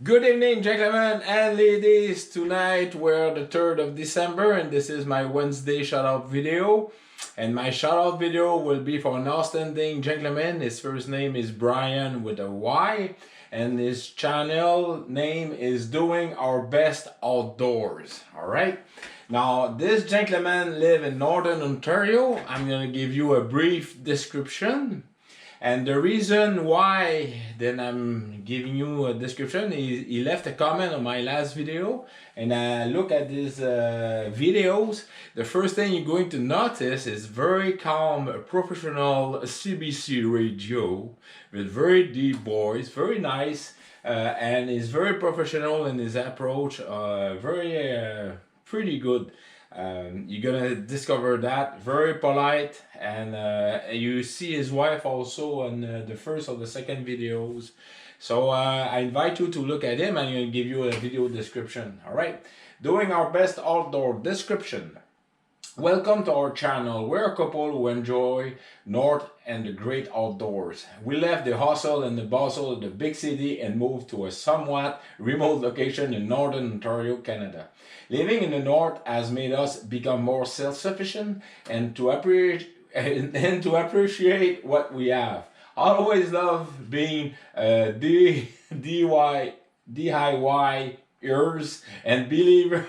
Good evening, gentlemen and ladies. Tonight we're the 3rd of December and this is my Wednesday shout out video. And my shout out video will be for an outstanding gentleman. His first name is Brian with a Y. And his channel name is Doing Our Best Outdoors. Alright. Now this gentleman lives in Northern Ontario. I'm going to give you a brief description. And the reason why then I'm giving you a description is he left a comment on my last video, and I look at his videos. The first thing you're going to notice is very calm, professional CBC radio with very deep voice, very nice, and he's very professional in his approach, pretty good. You're gonna discover that very polite, and you see his wife also on the first or the second videos. So I invite you to look at him, and I'm gonna give you a video description. All right, Doing Our Best Outdoor description. Welcome to our channel. We're a couple who enjoy North and the great outdoors. We left the hustle and the bustle of the big city and moved to a somewhat remote location in Northern Ontario, Canada. Living in the North has made us become more self-sufficient and to appreciate what we have. I always love being DIYers and believers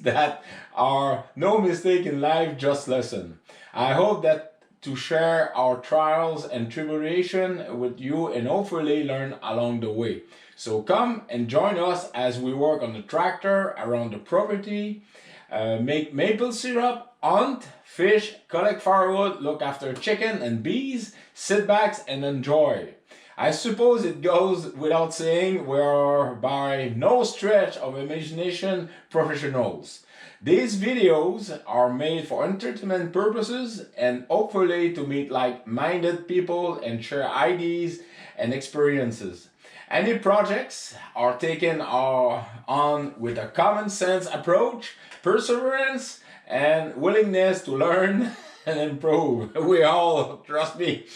that are no mistake in life, just lesson. I hope that to share our trials and tribulation with you and hopefully learn along the way. So come and join us as we work on the tractor around the property, make maple syrup, hunt, fish, collect firewood, look after chicken and bees, sit back and enjoy. I suppose it goes without saying we are by no stretch of imagination professionals. These videos are made for entertainment purposes and hopefully to meet like-minded people and share ideas and experiences. Any projects are taken on with a common sense approach, perseverance, and willingness to learn and improve. We all, trust me.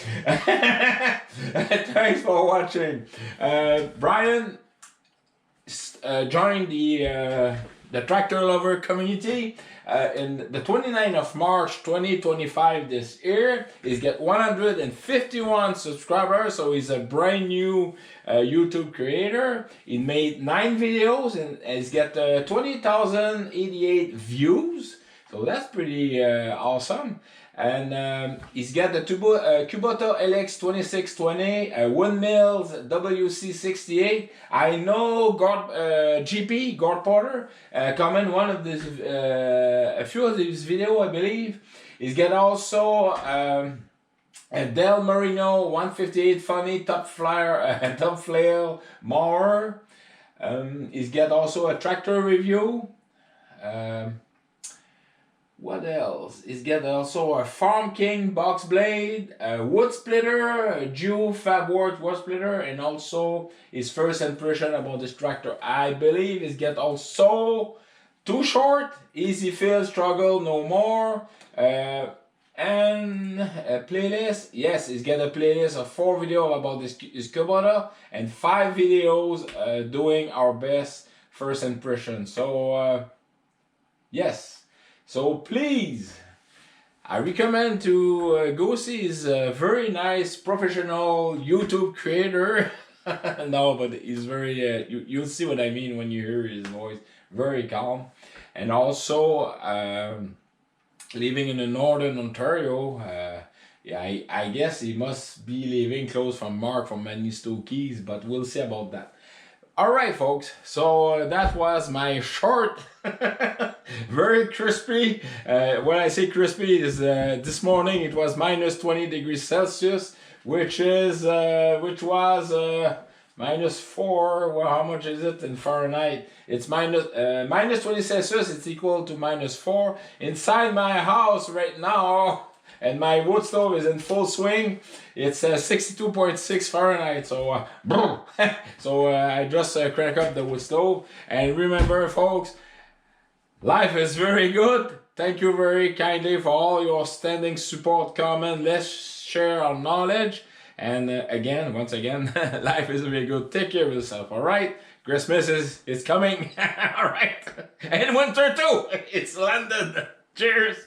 Thanks for watching. Brian joined the tractor lover community in the 29th of March 2025 this year. He's got 151 subscribers, so he's a brand new YouTube creator. He made 9 videos and he's got 20,088 views, so that's pretty awesome. And he's got the Kubota LX 2620, Windmills WC68. I know GP, God Potter, comment one of this, a few of his videos, I believe. He's got also a Del Marino 158 funny top flail mower. He's got also a tractor review. What else? He's got also a Farm King box blade, a wood splitter, a Duo Fabworks wood splitter, and also his first impression about this tractor. I believe he's got also Too Short, Easy Fill, Struggle No More, and a playlist. Yes, he's got a playlist of 4 videos about his Kubota and 5 videos doing our best first impression. So yes. So please, I recommend to go see his very nice professional YouTube creator. No, but he's very, you'll see what I mean when you hear his voice. Very calm. And also, living in the Northern Ontario, yeah, I guess he must be living close from Mark from Manisto Keys, but we'll see about that. Alright folks, so that was my short, very crispy, when I say crispy is this morning it was minus 20 degrees Celsius, which was minus 4, well how much is it in Fahrenheit? It's minus 20 Celsius, it's equal to minus 4. Inside my house right now, and my wood stove is in full swing. It's 62.6 Fahrenheit, so I just crank up the wood stove. And remember, folks, life is very good. Thank you very kindly for all your standing support, comment. Let's share our knowledge. And once again, life is very good. Take care of yourself, all right? Christmas is coming, all right? And winter too, it's landed. Cheers.